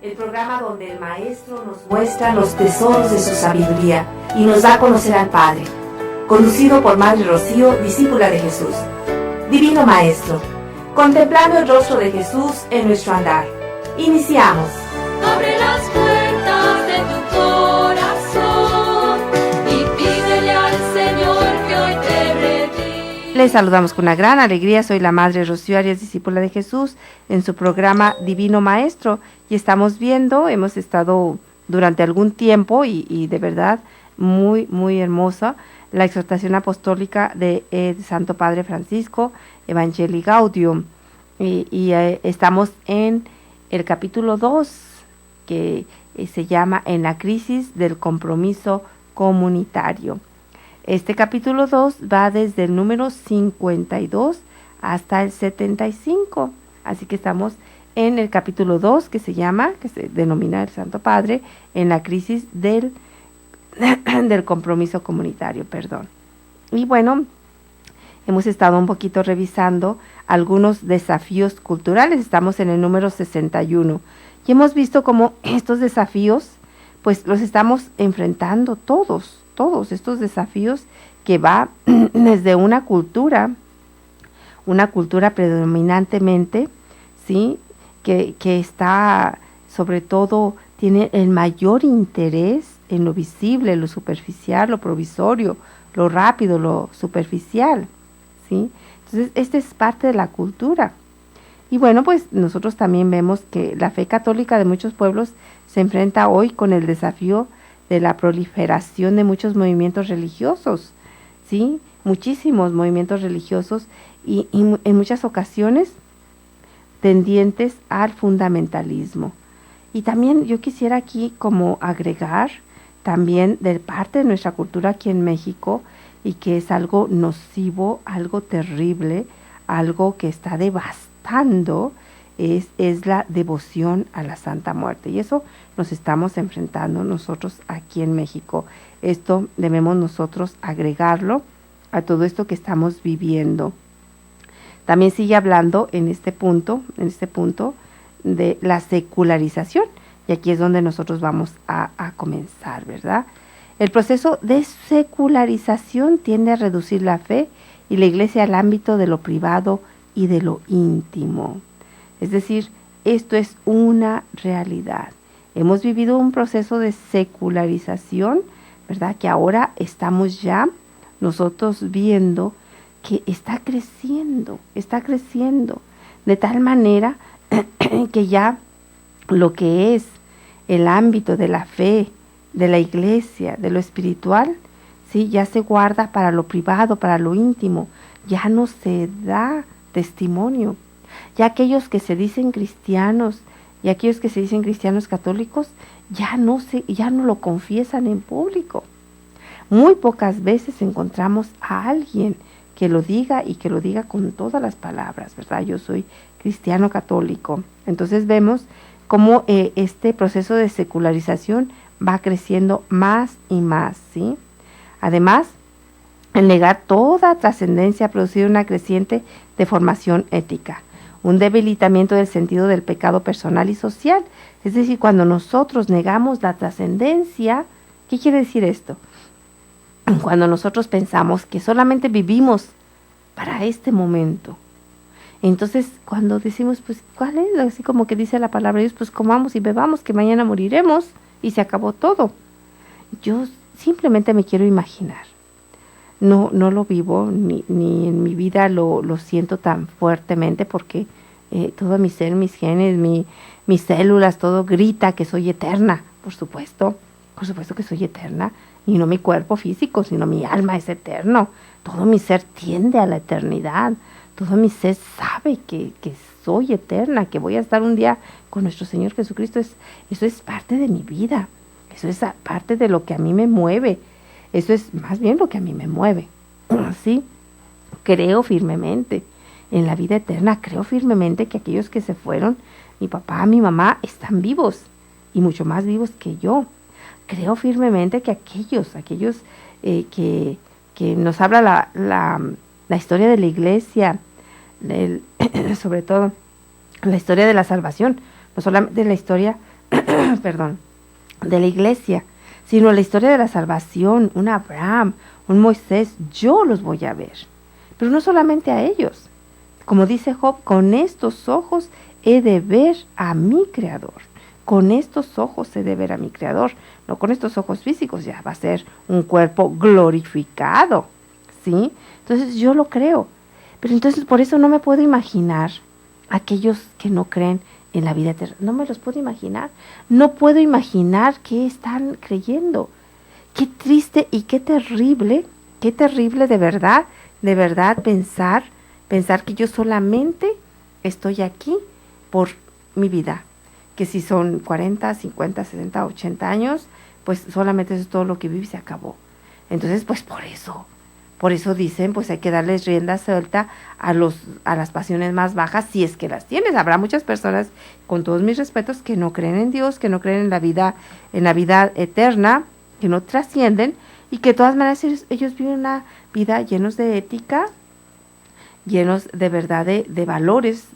el programa donde el Maestro nos muestra los tesoros de su sabiduría y nos da a conocer al Padre. Conducido por Madre Rocío, discípula de Jesús. Divino Maestro, contemplando el rostro de Jesús en nuestro andar. Iniciamos. Abre las puertas de tu corazón y pídele al Señor que hoy te redime. Les saludamos con una gran alegría. Soy la Madre Rocío Arias, discípula de Jesús, en su programa Divino Maestro. Y estamos viendo, hemos estado durante algún tiempo y de verdad muy hermosa, la exhortación apostólica de Santo Padre Francisco, Evangelii Gaudium. Estamos en el capítulo 2, que se llama En la crisis del compromiso comunitario. Este capítulo 2 va desde el número 52 hasta el 75. Así que estamos en el capítulo 2, que se denomina el Santo Padre, en la crisis del compromiso comunitario, Y bueno, hemos estado un poquito revisando algunos desafíos culturales. Estamos en el número 61 y hemos visto cómo estos desafíos, pues los estamos enfrentando todos estos desafíos que va desde una cultura predominantemente, ¿sí? que está, sobre todo, tiene el mayor interés en lo visible, lo superficial, lo provisorio, lo rápido, lo superficial, ¿sí? Entonces, esta es parte de la cultura. Y bueno, pues nosotros también vemos que la fe católica de muchos pueblos se enfrenta hoy con el desafío de la proliferación de muchos movimientos religiosos, ¿sí? Muchísimos movimientos religiosos y en muchas ocasiones tendientes al fundamentalismo. Y también yo quisiera aquí como agregar también de parte de nuestra cultura aquí en México, y que es algo nocivo, algo terrible, algo que está devastando, es la devoción a la Santa Muerte. Y eso nos estamos enfrentando nosotros aquí en México. Esto debemos nosotros agregarlo a todo esto que estamos viviendo. También sigue hablando en este punto de la secularización. Y aquí es donde nosotros vamos a comenzar, ¿verdad? El proceso de secularización tiende a reducir la fe y la Iglesia al ámbito de lo privado y de lo íntimo. Es decir, esto es una realidad. Hemos vivido un proceso de secularización, ¿verdad? Que ahora estamos ya nosotros viendo que está creciendo, de tal manera que ya lo que es el ámbito de la fe, de la iglesia, de lo espiritual, ¿sí? Ya se guarda para lo privado, para lo íntimo, ya no se da testimonio. Ya aquellos que se dicen cristianos y aquellos que se dicen cristianos católicos ya no lo confiesan en público. Muy pocas veces encontramos a alguien que lo diga y que lo diga con todas las palabras, ¿verdad? Yo soy cristiano católico. Entonces vemos cómo este proceso de secularización va creciendo más y más, ¿sí? Además, el negar toda trascendencia ha producido una creciente deformación ética, un debilitamiento del sentido del pecado personal y social. Es decir, cuando nosotros negamos la trascendencia, ¿qué quiere decir esto? Cuando nosotros pensamos que solamente vivimos para este momento. Entonces, cuando decimos, pues, ¿cuál es? Así como que dice la palabra de Dios, pues comamos y bebamos, que mañana moriremos, y se acabó todo. Yo simplemente me quiero imaginar. No lo vivo, ni en mi vida lo siento tan fuertemente, porque todo mi ser, mis genes, mis células, todo grita que soy eterna. Por supuesto que soy eterna, y no mi cuerpo físico, sino mi alma es eterno. Todo mi ser tiende a la eternidad. Todo mi ser sabe que soy eterna, que voy a estar un día con nuestro Señor Jesucristo. Eso es parte de mi vida. Eso es parte de lo que a mí me mueve. Eso es más bien lo que a mí me mueve. ¿Sí? Creo firmemente en la vida eterna. Creo firmemente que aquellos que se fueron, mi papá, mi mamá, están vivos. Y mucho más vivos que yo. Creo firmemente que aquellos que nos habla la historia de la iglesia, sobre todo la historia de la salvación, no solamente la historia perdón, de la iglesia, sino la historia de la salvación, un Abraham, un Moisés, yo los voy a ver. Pero no solamente a ellos. Como dice Job, con estos ojos he de ver a mi Creador. Con estos ojos he de ver a mi Creador. No con estos ojos físicos, ya va a ser un cuerpo glorificado, ¿sí? Entonces yo lo creo. Pero entonces por eso no me puedo imaginar aquellos que no creen en la vida eterna. No me los puedo imaginar. No puedo imaginar qué están creyendo. Qué triste y qué terrible de verdad pensar que yo solamente estoy aquí por mi vida. Que si son 40, 50, 60, 80 años, pues solamente eso es todo lo que vive y se acabó. Entonces, pues por eso dicen, pues hay que darles rienda suelta a las pasiones más bajas, si es que las tienes. Habrá muchas personas, con todos mis respetos, que no creen en Dios, que no creen en la vida eterna, que no trascienden, y que de todas maneras ellos viven una vida llenos de ética, llenos de verdad de valores,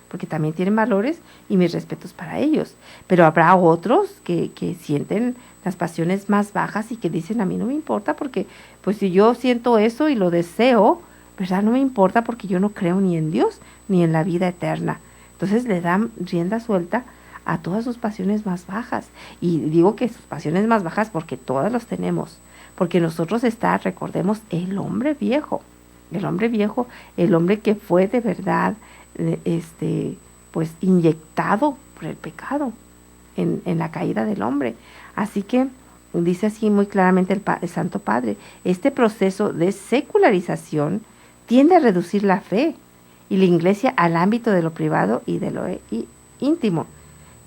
porque también tienen valores, y mis respetos para ellos. Pero habrá otros que sienten las pasiones más bajas y que dicen, a mí no me importa, porque pues si yo siento eso y lo deseo, ¿verdad? No me importa porque yo no creo ni en Dios ni en la vida eterna. Entonces le dan rienda suelta a todas sus pasiones más bajas. Y digo que sus pasiones más bajas porque todas las tenemos. Porque nosotros recordemos, el hombre viejo, el hombre que fue de verdad, pues inyectado por el pecado en la caída del hombre. Así que dice así muy claramente el Santo Padre, este proceso de secularización tiende a reducir la fe y la iglesia al ámbito de lo privado y de lo íntimo.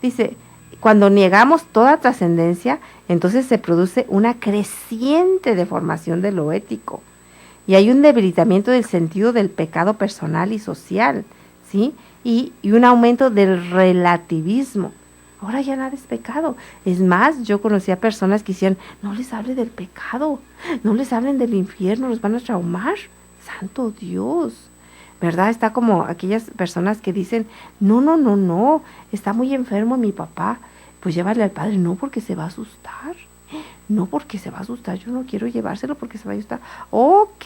Dice, cuando negamos toda trascendencia, entonces se produce una creciente deformación de lo ético y hay un debilitamiento del sentido del pecado personal y social, ¿sí? Y un aumento del relativismo. Ahora ya nada es pecado. Es más, yo conocía personas que decían, no les hable del pecado, no les hablen del infierno, los van a traumar. Santo Dios, ¿verdad? Está como aquellas personas que dicen, no, está muy enfermo mi papá, pues llévale al padre, no porque se va a asustar. No porque se va a asustar, yo no quiero llevárselo porque se va a asustar. Ok,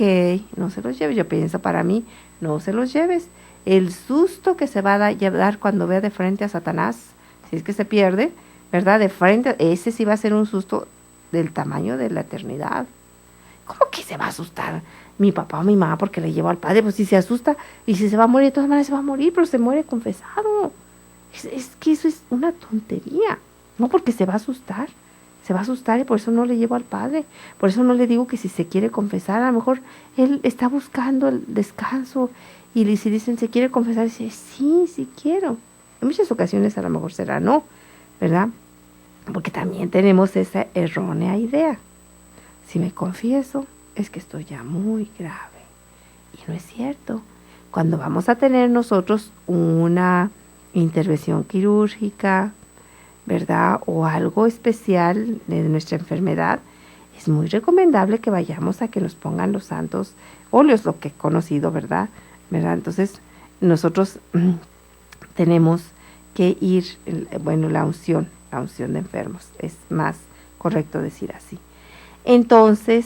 no se los lleves. Yo pienso para mí, no se los lleves. El susto que se va a dar cuando vea de frente a Satanás, si es que se pierde, ¿verdad? De frente, ese sí va a ser un susto del tamaño de la eternidad. ¿Cómo que se va a asustar mi papá o mi mamá porque le llevo al padre? Pues si se asusta y si se va a morir, de todas maneras se va a morir, pero se muere confesado. Es que eso es una tontería. No porque se va a asustar y por eso no le llevo al padre. Por eso no le digo que si se quiere confesar, a lo mejor él está buscando el descanso y si dicen se quiere confesar, dice sí quiero. En muchas ocasiones a lo mejor será no, ¿verdad? Porque también tenemos esa errónea idea. Si me confieso, es que estoy ya muy grave. Y no es cierto. Cuando vamos a tener nosotros una intervención quirúrgica, ¿verdad? O algo especial de nuestra enfermedad, es muy recomendable que vayamos a que nos pongan los santos óleos, lo que he conocido, ¿verdad? Entonces, nosotros tenemos que ir, la unción de enfermos, es más correcto decir así. Entonces,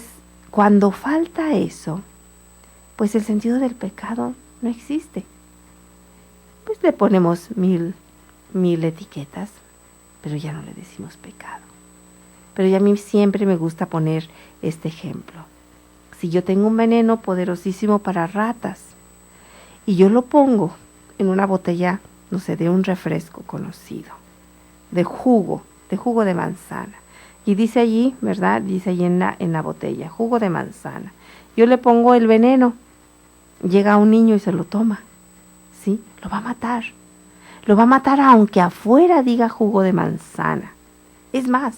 cuando falta eso, pues el sentido del pecado no existe. Pues le ponemos mil etiquetas, pero ya no le decimos pecado. Pero ya a mí siempre me gusta poner este ejemplo. Si yo tengo un veneno poderosísimo para ratas y yo lo pongo en una botella, no sé, de un refresco conocido, de jugo de manzana, y dice allí, ¿verdad? Dice allí en la botella, jugo de manzana. Yo le pongo el veneno, llega un niño y se lo toma, ¿sí? Lo va a matar. Lo va a matar aunque afuera diga jugo de manzana. Es más,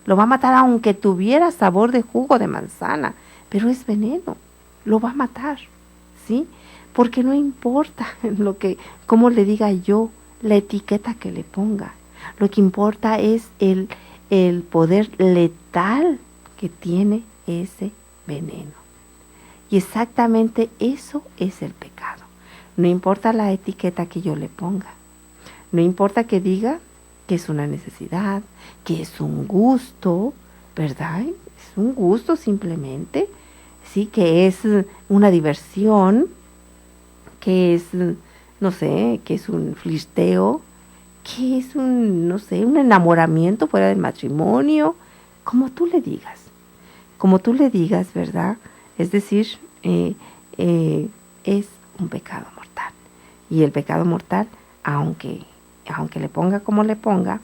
lo va a matar aunque tuviera sabor de jugo de manzana, pero es veneno. Lo va a matar, ¿sí? Porque no importa cómo le diga yo, la etiqueta que le ponga. Lo que importa es el poder letal que tiene ese veneno. Y exactamente eso es el pecado. No importa la etiqueta que yo le ponga. No importa que diga que es una necesidad, que es un gusto, ¿verdad? Es un gusto simplemente, sí, que es una diversión, que es, no sé, que es un flirteo, que es un, no sé, un enamoramiento fuera del matrimonio, como tú le digas, ¿verdad? Es decir, es un pecado mortal. Y el pecado mortal, aunque le ponga como le ponga,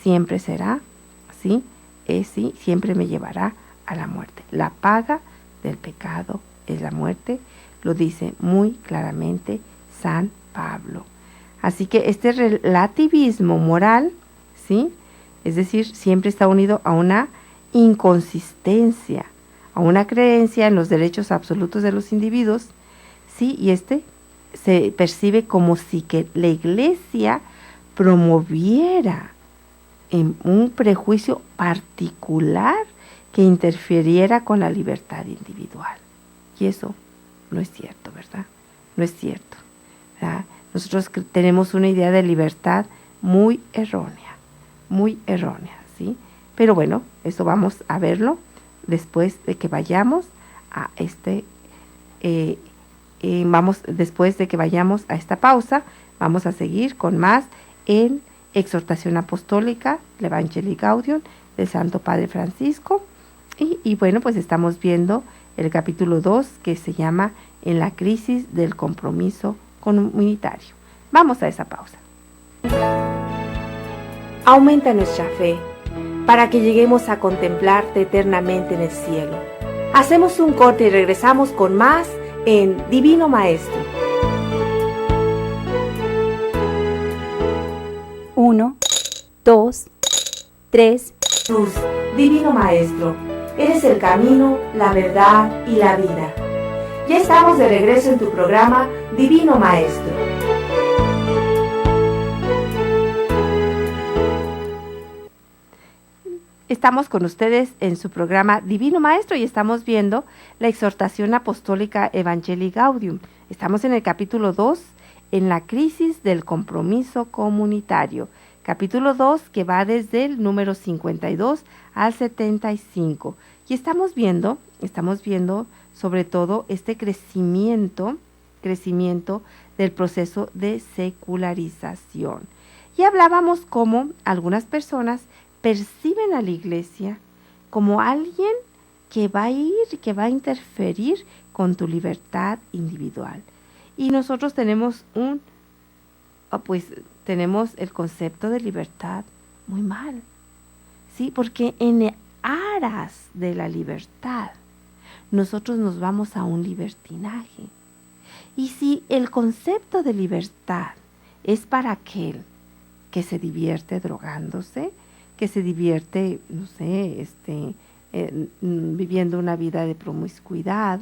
siempre será, ¿sí? Sí, siempre me llevará a la muerte. La paga del pecado es la muerte, lo dice muy claramente San Pablo. Así que este relativismo moral, ¿sí? Es decir, siempre está unido a una inconsistencia, a una creencia en los derechos absolutos de los individuos, ¿sí? Y se percibe como si que la Iglesia promoviera en un prejuicio particular que interfiriera con la libertad individual. Y eso no es cierto, ¿verdad? No es cierto, ¿verdad? Nosotros tenemos una idea de libertad muy errónea, ¿sí? Pero bueno, eso vamos a verlo después de que vayamos a después de que vayamos a esta pausa, vamos a seguir con más en Exhortación Apostólica, el Evangelii Gaudium, del Santo Padre Francisco. Y bueno, pues estamos viendo el capítulo 2, que se llama En la crisis del compromiso comunitario. Vamos a esa pausa. Aumenta nuestra fe para que lleguemos a contemplarte eternamente en el cielo. Hacemos un corte y regresamos con más en Divino Maestro. 1, 2, 3. Jesús, Divino Maestro, eres el camino, la verdad y la vida. Ya estamos de regreso en tu programa Divino Maestro. Estamos con ustedes en su programa Divino Maestro y estamos viendo la exhortación apostólica Evangelii Gaudium. Estamos en el capítulo 2, en la crisis del compromiso comunitario. Capítulo 2 que va desde el número 52 al 75. Y estamos viendo sobre todo este crecimiento del proceso de secularización. Y hablábamos cómo algunas personas perciben a la Iglesia como alguien que va a interferir con tu libertad individual. Y nosotros tenemos tenemos el concepto de libertad muy mal, ¿sí? Porque en aras de la libertad, nosotros nos vamos a un libertinaje. Y si el concepto de libertad es para aquel que se divierte drogándose, que se divierte, no sé, viviendo una vida de promiscuidad,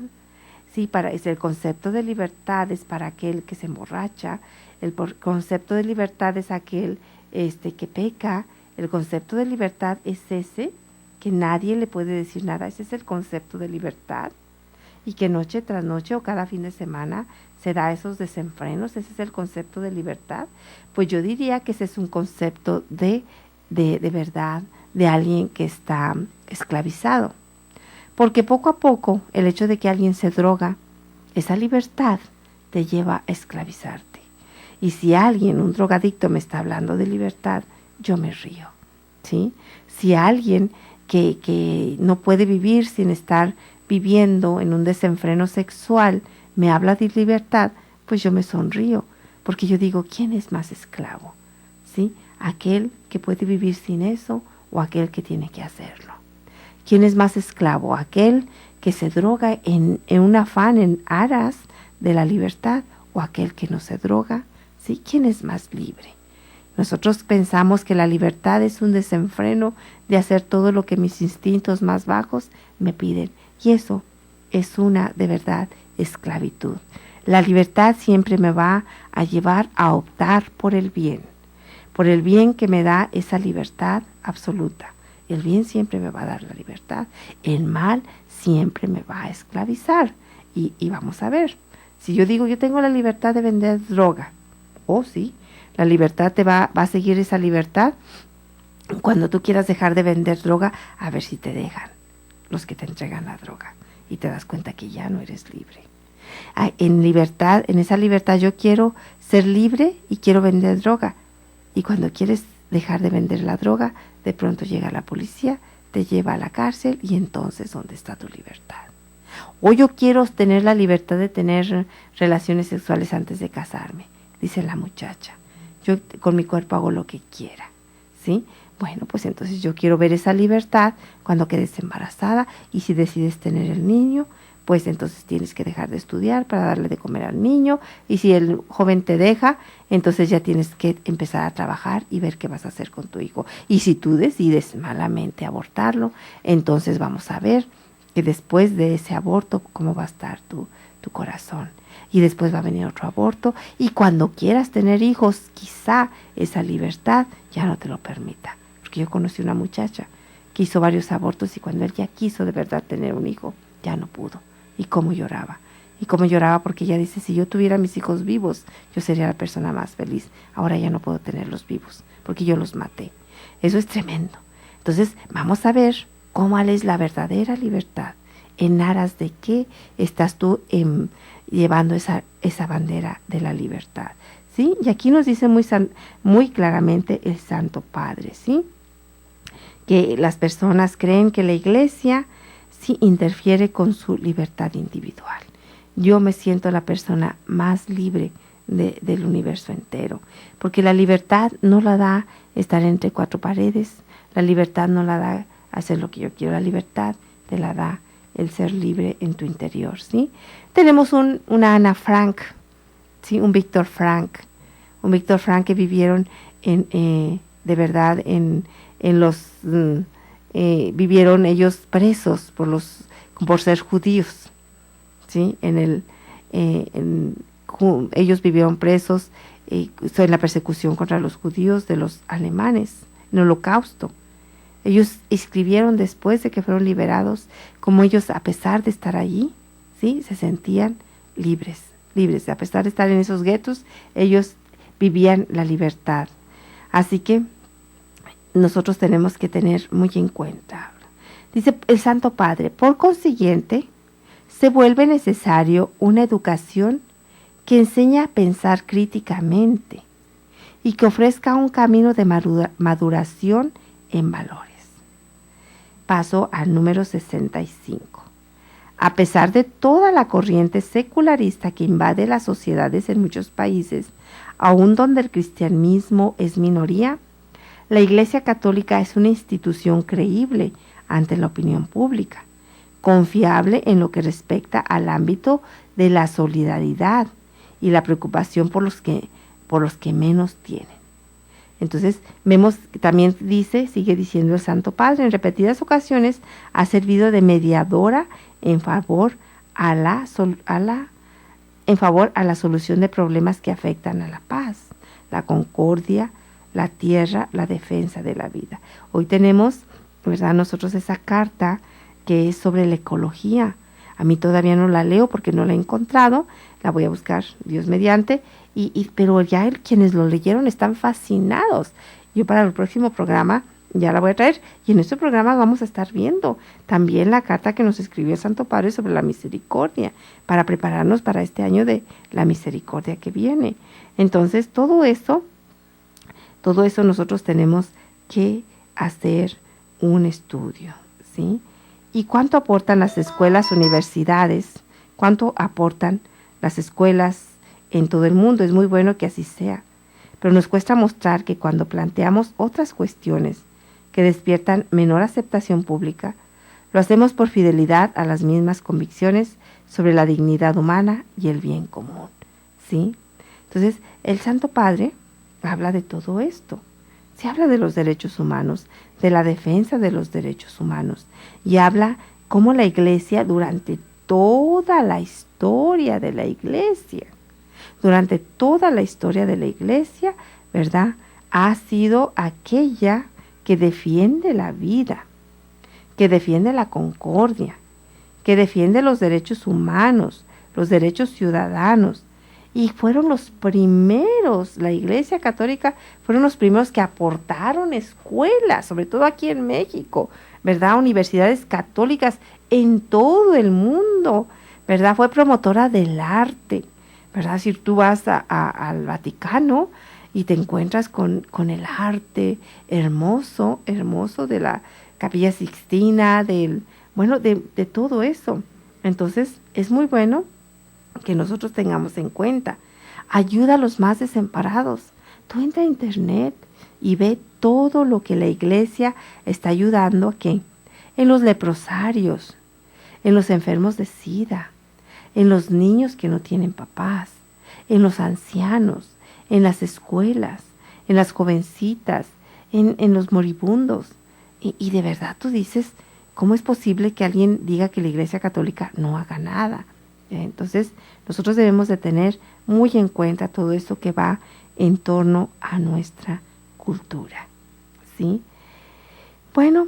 sí, el concepto de libertad es para aquel que se emborracha, el concepto de libertad es aquel que peca, el concepto de libertad es ese, que nadie le puede decir nada, ese es el concepto de libertad, y que noche tras noche o cada fin de semana se da esos desenfrenos, ese es el concepto de libertad. Pues yo diría que ese es un concepto de verdad, de alguien que está esclavizado. Porque poco a poco, el hecho de que alguien se droga, esa libertad te lleva a esclavizarte. Y si alguien, un drogadicto, me está hablando de libertad, yo me río, ¿sí? Si alguien que no puede vivir sin estar viviendo en un desenfreno sexual me habla de libertad, pues yo me sonrío, porque yo digo, ¿quién es más esclavo? ¿Sí? ¿Aquel que puede vivir sin eso o aquel que tiene que hacerlo? ¿Quién es más esclavo? ¿Aquel que se droga en un afán, en aras de la libertad, o aquel que no se droga? ¿Sí? ¿Quién es más libre? Nosotros pensamos que la libertad es un desenfreno de hacer todo lo que mis instintos más bajos me piden. Y eso es una, de verdad, esclavitud. La libertad siempre me va a llevar a optar por el bien que me da esa libertad absoluta. El bien siempre me va a dar la libertad. El mal siempre me va a esclavizar. Y vamos a ver, si yo digo, yo tengo la libertad de vender droga, sí, La libertad va a seguir esa libertad. Cuando tú quieras dejar de vender droga, a ver si te dejan los que te entregan la droga y te das cuenta que ya no eres libre. En libertad, en esa libertad yo quiero ser libre y quiero vender droga. Y cuando quieres dejar de vender la droga, de pronto llega la policía, te lleva a la cárcel y entonces ¿dónde está tu libertad? O yo quiero tener la libertad de tener relaciones sexuales antes de casarme, dice la muchacha. Yo con mi cuerpo hago lo que quiera, ¿sí? Bueno, pues entonces yo quiero ver esa libertad cuando quedes embarazada y si decides tener el niño, pues entonces tienes que dejar de estudiar para darle de comer al niño y si el joven te deja, entonces ya tienes que empezar a trabajar y ver qué vas a hacer con tu hijo. Y si tú decides malamente abortarlo, entonces vamos a ver que después de ese aborto, cómo va a estar tu corazón. Y después va a venir otro aborto y cuando quieras tener hijos, quizá esa libertad ya no te lo permita. Porque yo conocí una muchacha que hizo varios abortos y cuando él ya quiso de verdad tener un hijo, ya no pudo. Y cómo lloraba. Y cómo lloraba porque ella dice, si yo tuviera mis hijos vivos, yo sería la persona más feliz. Ahora ya no puedo tenerlos vivos porque yo los maté. Eso es tremendo. Entonces vamos a ver cuál es la verdadera libertad. ¿En aras de qué estás tú llevando esa bandera de la libertad? ¿Sí? Y aquí nos dice muy claramente el Santo Padre, ¿sí? Que las personas creen que la Iglesia sí interfiere con su libertad individual. Yo me siento la persona más libre del universo entero, porque la libertad no la da estar entre cuatro paredes, la libertad no la da hacer lo que yo quiero, la libertad te la da el ser libre en tu interior, ¿sí? Tenemos una Ana Frank, ¿sí? Un Víctor Frank que vivieron de verdad vivieron ellos presos por ser judíos, ¿sí? Ellos vivieron presos en la persecución contra los judíos de los alemanes, en el Holocausto. Ellos escribieron después de que fueron liberados, como ellos, a pesar de estar allí, ¿sí? Se sentían libres. A pesar de estar en esos guetos, ellos vivían la libertad. Así que nosotros tenemos que tener muy en cuenta. Dice el Santo Padre, por consiguiente, se vuelve necesario una educación que enseñe a pensar críticamente y que ofrezca un camino de maduración en valores. Paso al número 65. A pesar de toda la corriente secularista que invade las sociedades en muchos países, aun donde el cristianismo es minoría, la Iglesia Católica es una institución creíble ante la opinión pública, confiable en lo que respecta al ámbito de la solidaridad y la preocupación por los que menos tienen. Entonces, vemos que también sigue diciendo el Santo Padre, en repetidas ocasiones ha servido de mediadora en favor a la solución de problemas que afectan a la paz, la concordia, la tierra, la defensa de la vida. Hoy tenemos, ¿verdad?, nosotros esa carta que es sobre la ecología. A mí todavía no la leo porque no la he encontrado, la voy a buscar, Dios mediante, pero ya quienes lo leyeron están fascinados. Yo para el próximo programa ya la voy a traer y en este programa vamos a estar viendo también la carta que nos escribió el Santo Padre sobre la misericordia, para prepararnos para este año de la misericordia que viene. Entonces todo eso nosotros tenemos que hacer un estudio, ¿sí? ¿Y cuánto aportan las escuelas, universidades? ¿Cuánto aportan las escuelas en todo el mundo? Es muy bueno que así sea, pero nos cuesta mostrar que cuando planteamos otras cuestiones que despiertan menor aceptación pública, lo hacemos por fidelidad a las mismas convicciones sobre la dignidad humana y el bien común, ¿sí? Entonces, el Santo Padre habla de todo esto. Se habla de los derechos humanos, de la defensa de los derechos humanos, y habla cómo la Iglesia durante toda la historia de la Iglesia, ¿verdad?, ha sido aquella que defiende la vida, que defiende la concordia, que defiende los derechos humanos, los derechos ciudadanos, y fueron los primeros, la Iglesia Católica fueron los primeros que aportaron escuelas, sobre todo aquí en México, ¿verdad? Universidades católicas en todo el mundo, ¿verdad? Fue promotora del arte, ¿verdad? Si tú vas al Vaticano y te encuentras con el arte hermoso, hermoso de la Capilla Sixtina, de todo eso. Entonces, es muy bueno que nosotros tengamos en cuenta. Ayuda a los más desamparados. Tú entra a internet y ve todo lo que la iglesia está ayudando aquí. En los leprosarios, en los enfermos de SIDA, en los niños que no tienen papás, en los ancianos, en las escuelas, en las jovencitas, en los moribundos. Y de verdad tú dices, ¿cómo es posible que alguien diga que la Iglesia Católica no haga nada? Entonces, nosotros debemos de tener muy en cuenta todo esto que va en torno a nuestra cultura, ¿sí? Bueno,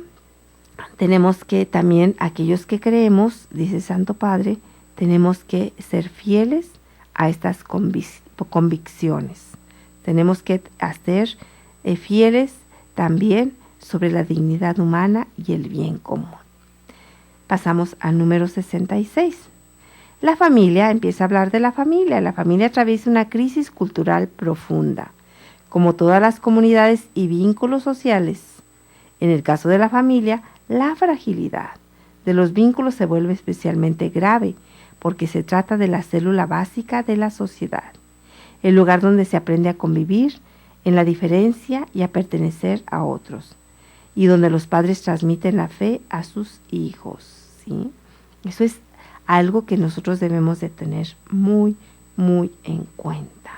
tenemos que también, aquellos que creemos, dice Santo Padre, tenemos que ser fieles a estas convicciones. Tenemos que ser fieles también sobre la dignidad humana y el bien común. Pasamos al número 66. La familia, empieza a hablar de la familia. La familia atraviesa una crisis cultural profunda. Como todas las comunidades y vínculos sociales, en el caso de la familia, la fragilidad de los vínculos se vuelve especialmente grave porque se trata de la célula básica de la sociedad, el lugar donde se aprende a convivir en la diferencia y a pertenecer a otros, y donde los padres transmiten la fe a sus hijos, ¿sí? Eso es algo que nosotros debemos de tener muy, muy en cuenta.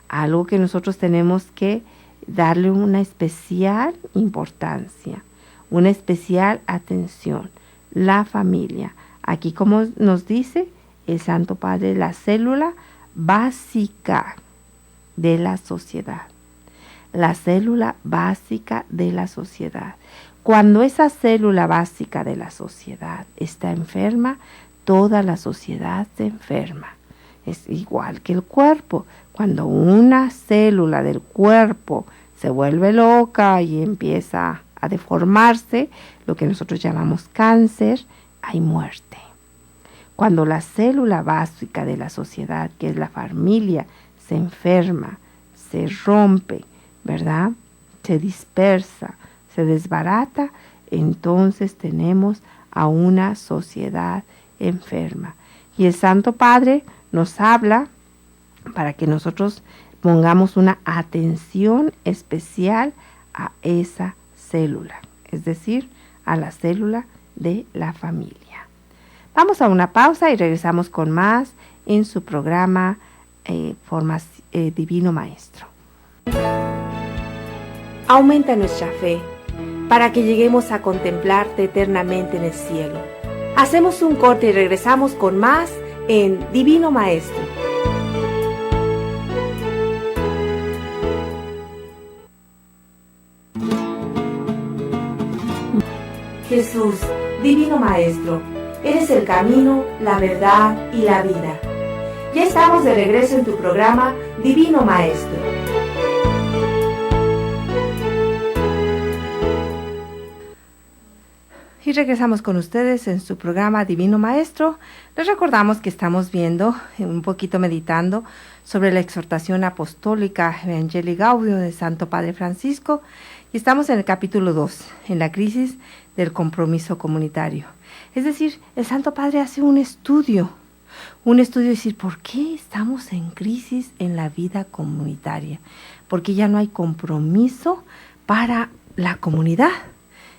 Algo que nosotros tenemos que darle una especial importancia, una especial atención. La familia. Aquí, como nos dice el Santo Padre, la célula básica de la sociedad. La célula básica de la sociedad. Cuando esa célula básica de la sociedad está enferma, toda la sociedad se enferma. Es igual que el cuerpo. Cuando una célula del cuerpo se vuelve loca y empieza a deformarse, lo que nosotros llamamos cáncer, hay muerte. Cuando la célula básica de la sociedad, que es la familia, se enferma, se rompe, ¿verdad? Se dispersa, se desbarata, entonces tenemos a una sociedad enferma. Y el Santo Padre nos habla para que nosotros pongamos una atención especial a esa célula, es decir, a la célula de la familia. Vamos a una pausa y regresamos con más en su programa Divino Maestro. Aumenta nuestra fe para que lleguemos a contemplarte eternamente en el cielo. Hacemos un corte y regresamos con más en Divino Maestro. Jesús, Divino Maestro, eres el camino, la verdad y la vida. Ya estamos de regreso en tu programa Divino Maestro. Y regresamos con ustedes en su programa Divino Maestro. Les recordamos que estamos viendo, un poquito meditando, sobre la exhortación apostólica Evangelii Gaudium de Santo Padre Francisco. Y estamos en el capítulo 2, en la crisis del compromiso comunitario. Es decir, el Santo Padre hace un estudio de decir, ¿por qué estamos en crisis en la vida comunitaria? Porque ya no hay compromiso para la comunidad.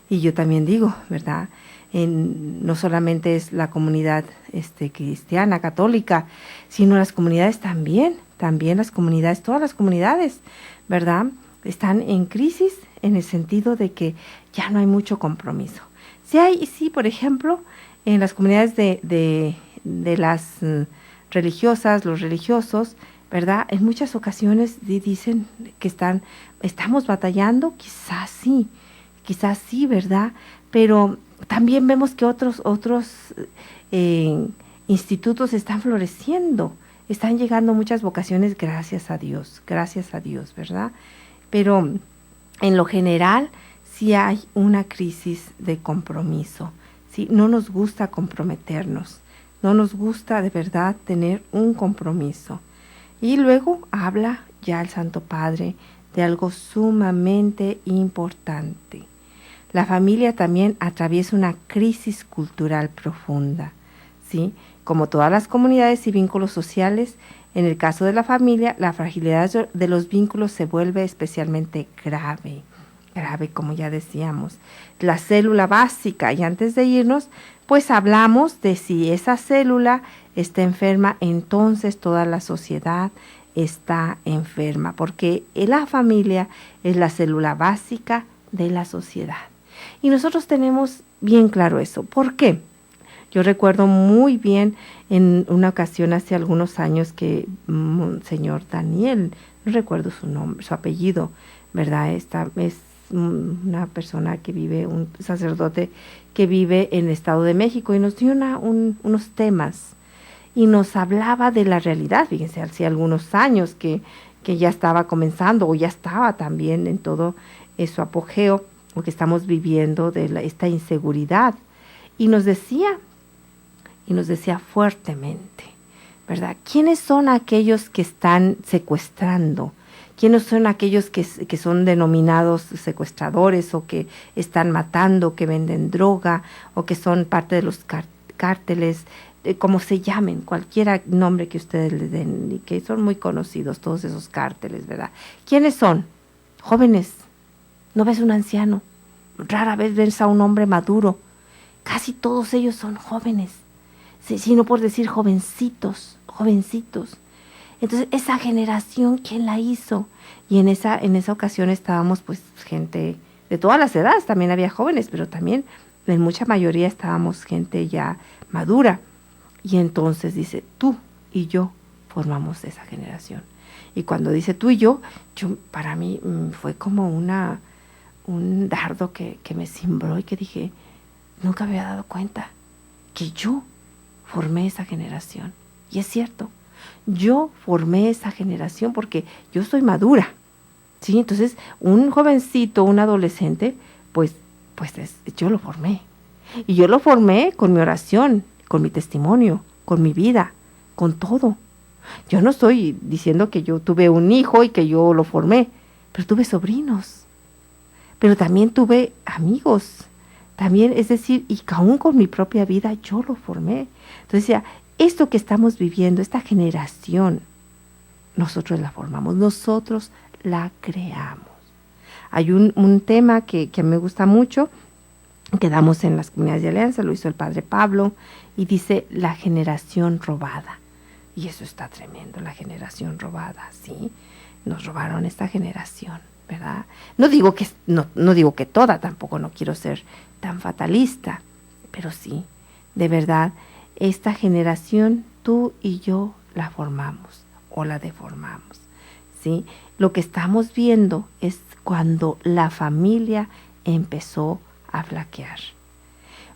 Y yo también digo, ¿verdad? No solamente es la comunidad cristiana, católica, sino las comunidades también las comunidades, todas las comunidades, ¿verdad? Están en crisis en el sentido de que ya no hay mucho compromiso. Sí, por ejemplo, en las comunidades de las religiosas, los religiosos, ¿verdad? En muchas ocasiones dicen que estamos batallando, quizás sí, ¿verdad? Pero también vemos que otros institutos están floreciendo, están llegando muchas vocaciones, gracias a Dios, ¿verdad? Pero en lo general sí hay una crisis de compromiso, ¿sí? No nos gusta comprometernos, no nos gusta de verdad tener un compromiso. Y luego habla ya el Santo Padre de algo sumamente importante. La familia también atraviesa una crisis cultural profunda, ¿sí? Como todas las comunidades y vínculos sociales, en el caso de la familia, la fragilidad de los vínculos se vuelve especialmente grave, como ya decíamos. La célula básica, y antes de irnos, pues hablamos de si esa célula está enferma, entonces toda la sociedad está enferma, porque la familia es la célula básica de la sociedad. Y nosotros tenemos bien claro eso. ¿Por qué? Yo recuerdo muy bien en una ocasión hace algunos años que Monseñor Daniel, no recuerdo su nombre, su apellido, ¿verdad? Esta es una persona que vive, un sacerdote que vive en el Estado de México, y nos dio unos temas y nos hablaba de la realidad. Fíjense, hace algunos años que ya estaba comenzando, o ya estaba también en todo su apogeo, lo que estamos viviendo de esta inseguridad. Y nos decía fuertemente, ¿verdad? ¿Quiénes son aquellos que están secuestrando? ¿Quiénes son aquellos que son denominados secuestradores, o que están matando, que venden droga, o que son parte de los cárteles, como se llamen, cualquier nombre que ustedes le den, y que son muy conocidos todos esos cárteles, ¿verdad? ¿Quiénes son? Jóvenes. No ves un anciano, rara vez ves a un hombre maduro. Casi todos ellos son jóvenes, sino por decir jovencitos. Entonces, esa generación, ¿quién la hizo? Y en esa ocasión estábamos pues gente de todas las edades, también había jóvenes, pero también en mucha mayoría estábamos gente ya madura. Y entonces dice, tú y yo formamos esa generación. Y cuando dice tú y yo para mí fue como un dardo que me cimbró, y que dije, nunca me había dado cuenta que yo formé esa generación. Y es cierto, yo formé esa generación porque yo soy madura, ¿sí? Entonces, un jovencito, un adolescente, pues yo lo formé. Y yo lo formé con mi oración, con mi testimonio, con mi vida, con todo. Yo no estoy diciendo que yo tuve un hijo y que yo lo formé, pero tuve sobrinos, pero también tuve amigos, también, es decir, y aún con mi propia vida yo lo formé. Entonces decía, esto que estamos viviendo, esta generación, nosotros la formamos, nosotros la creamos. Hay un tema que me gusta mucho, que damos en las comunidades de alianza, lo hizo el Padre Pablo, y dice la generación robada. Y eso está tremendo, la generación robada, ¿sí? Nos robaron esta generación, ¿verdad? No digo que toda, tampoco, no quiero ser tan fatalista, pero sí, de verdad, esta generación tú y yo la formamos o la deformamos, ¿sí? Lo que estamos viendo es cuando la familia empezó a flaquear,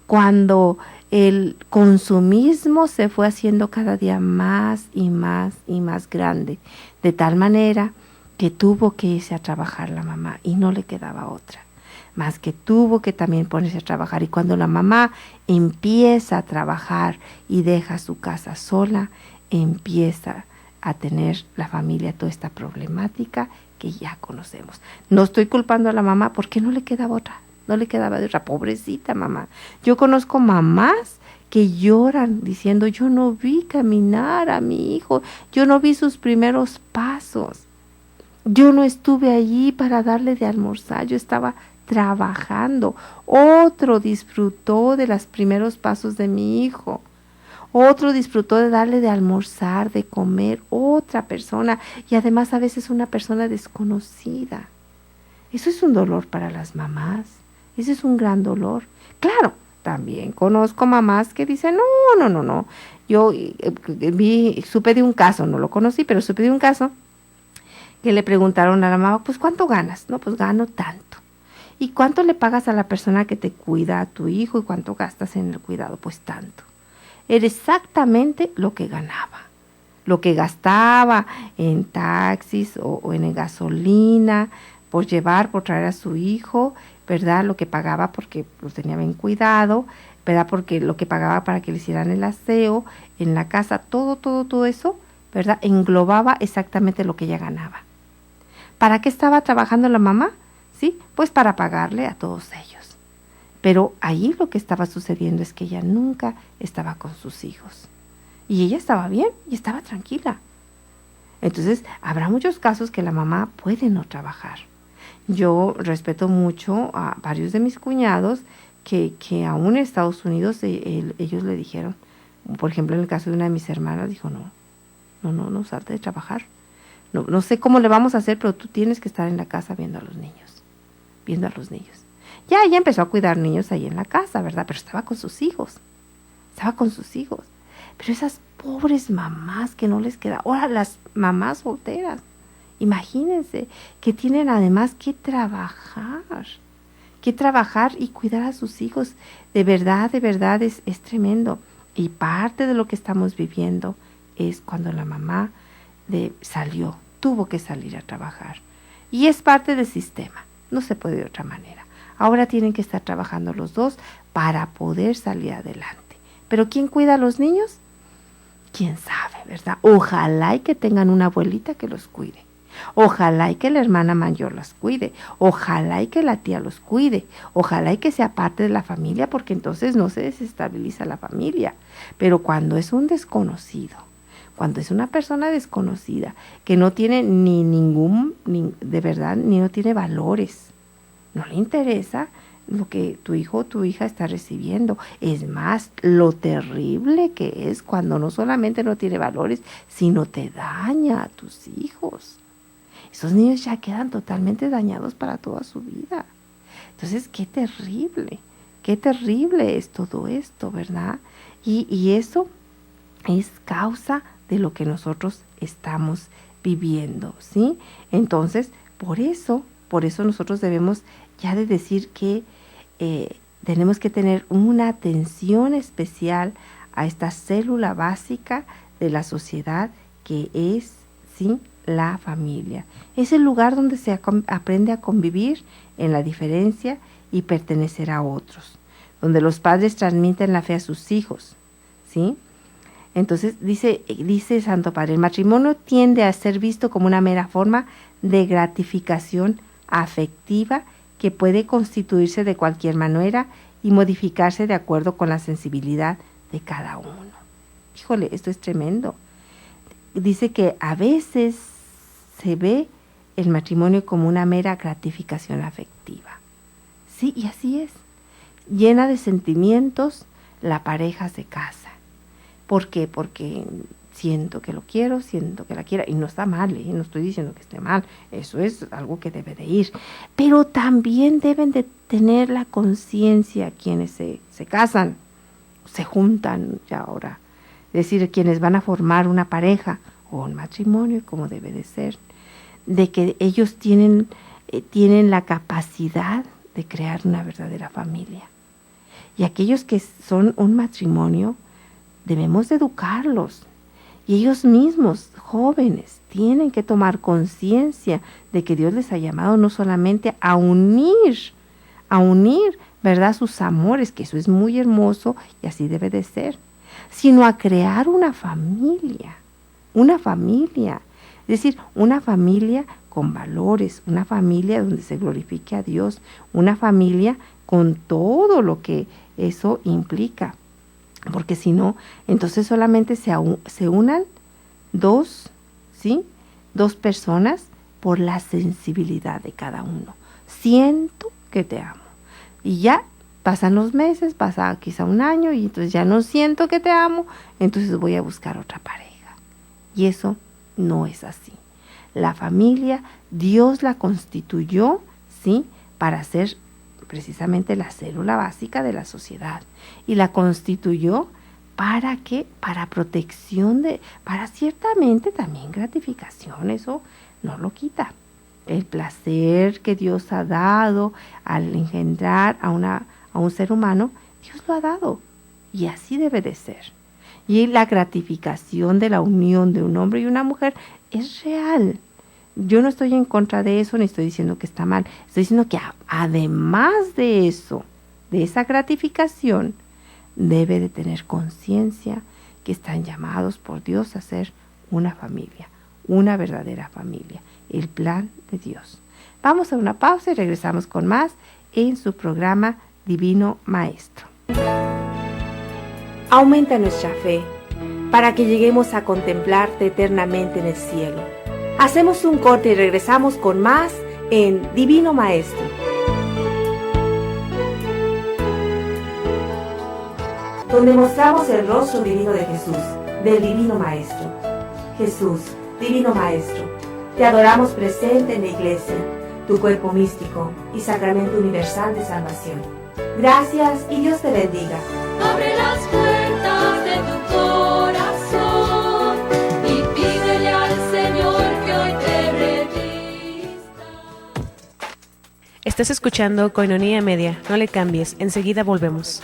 cuando el consumismo se fue haciendo cada día más y más y más grande, de tal manera que tuvo que irse a trabajar la mamá y no le quedaba otra, más que tuvo que también ponerse a trabajar. Y cuando la mamá empieza a trabajar y deja su casa sola, empieza a tener la familia toda esta problemática que ya conocemos. No estoy culpando a la mamá porque no le quedaba otra. No le quedaba de otra, pobrecita mamá. Yo conozco mamás que lloran diciendo, yo no vi caminar a mi hijo, yo no vi sus primeros pasos, yo no estuve allí para darle de almorzar, yo estaba trabajando. Otro disfrutó de los primeros pasos de mi hijo, otro disfrutó de darle de almorzar, de comer, otra persona, y además a veces una persona desconocida. Eso es un dolor para las mamás. Ese es un gran dolor. Claro, también conozco mamás que dicen, no. Yo supe de un caso, no lo conocí, pero supe de un caso que le preguntaron a la mamá, pues ¿cuánto ganas? No, pues gano tanto. ¿Y cuánto le pagas a la persona que te cuida, a tu hijo? ¿Y cuánto gastas en el cuidado? Pues tanto. Era exactamente lo que ganaba. lo que gastaba en taxis o en gasolina, por llevar, por traer a su hijo, ¿verdad? Lo que pagaba porque los tenía bien cuidado, ¿verdad? Porque lo que pagaba para que le hicieran el aseo en la casa, todo eso, ¿verdad? Englobaba exactamente lo que ella ganaba. ¿Para qué estaba trabajando la mamá? Sí, pues para pagarle a todos ellos. Pero ahí lo que estaba sucediendo es que ella nunca estaba con sus hijos. Y ella estaba bien y estaba tranquila. Entonces, habrá muchos casos que la mamá puede no trabajar. Yo respeto mucho a varios de mis cuñados que aún en Estados Unidos ellos le dijeron, por ejemplo, en el caso de una de mis hermanas, dijo, no, salte de trabajar. No sé cómo le vamos a hacer, pero tú tienes que estar en la casa viendo a los niños. Ya ella empezó a cuidar niños ahí en la casa, ¿verdad? Pero estaba con sus hijos. Pero esas pobres mamás que no les queda, ahora las mamás solteras, imagínense, que tienen además que trabajar y cuidar a sus hijos. De verdad es tremendo. Y parte de lo que estamos viviendo es cuando la mamá tuvo que salir a trabajar. Y es parte del sistema, no se puede de otra manera. Ahora tienen que estar trabajando los dos para poder salir adelante. ¿Pero quién cuida a los niños? ¿Quién sabe, verdad? Ojalá y que tengan una abuelita que los cuide. Ojalá y que la hermana mayor los cuide. Ojalá y que la tía los cuide. Ojalá y que sea parte de la familia, porque entonces no se desestabiliza la familia. Pero cuando es un desconocido, cuando es una persona desconocida, que no tiene ni no tiene valores, no le interesa lo que tu hijo o tu hija está recibiendo. Es más, lo terrible que es cuando no solamente no tiene valores, sino te daña a tus hijos. Esos niños ya quedan totalmente dañados para toda su vida. Entonces, qué terrible es todo esto, ¿verdad? Y eso es causa de lo que nosotros estamos viviendo, ¿sí? Entonces, por eso nosotros debemos ya de decir que tenemos que tener una atención especial a esta célula básica de la sociedad que es, ¿sí?, la familia. Es el lugar donde se aprende a convivir en la diferencia y pertenecer a otros, donde los padres transmiten la fe a sus hijos, ¿sí? Entonces dice Santo Padre, el matrimonio tiende a ser visto como una mera forma de gratificación afectiva que puede constituirse de cualquier manera y modificarse de acuerdo con la sensibilidad de cada uno. Híjole, esto es tremendo. Dice que a veces se ve el matrimonio como una mera gratificación afectiva. Sí, y así es. Llena de sentimientos, la pareja se casa. ¿Por qué? Porque siento que lo quiero, siento que la quiero, y no está mal, no estoy diciendo que esté mal, eso es algo que debe de ir, pero también deben de tener la conciencia quienes se casan, se juntan ya ahora, es decir, quienes van a formar una pareja o un matrimonio como debe de ser, de que ellos tienen la capacidad de crear una verdadera familia. Y aquellos que son un matrimonio, debemos de educarlos. Y ellos mismos, jóvenes, tienen que tomar conciencia de que Dios les ha llamado no solamente a unir, ¿verdad?, sus amores, que eso es muy hermoso y así debe de ser, sino a crear una familia. Es decir, una familia con valores, una familia donde se glorifique a Dios, una familia con todo lo que eso implica. Porque si no, entonces solamente se unan dos personas por la sensibilidad de cada uno. Siento que te amo. Y ya pasan los meses, pasa quizá un año, y entonces ya no siento que te amo, entonces voy a buscar otra pareja. Y eso no es así. La familia, Dios la constituyó, ¿sí?, para ser precisamente la célula básica de la sociedad, y la constituyó ¿para qué? Para protección para ciertamente también gratificación, eso no lo quita. El placer que Dios ha dado al engendrar a un ser humano, Dios lo ha dado, y así debe de ser. Y la gratificación de la unión de un hombre y una mujer es real. Yo no estoy en contra de eso, ni estoy diciendo que está mal. Estoy diciendo que además de eso, de esa gratificación, debe de tener conciencia que están llamados por Dios a ser una familia, una verdadera familia, el plan de Dios. Vamos a una pausa y regresamos con más en su programa Divino Maestro. Aumenta nuestra fe para que lleguemos a contemplarte eternamente en el cielo. Hacemos un corte y regresamos con más en Divino Maestro. Donde mostramos el rostro divino de Jesús, del Divino Maestro. Jesús, Divino Maestro, te adoramos presente en la Iglesia, tu cuerpo místico y sacramento universal de salvación. Gracias y Dios te bendiga. Abre las puertas de tu corazón y pídele al Señor que hoy te revista. Estás escuchando Koinonia Media. No le cambies, enseguida volvemos.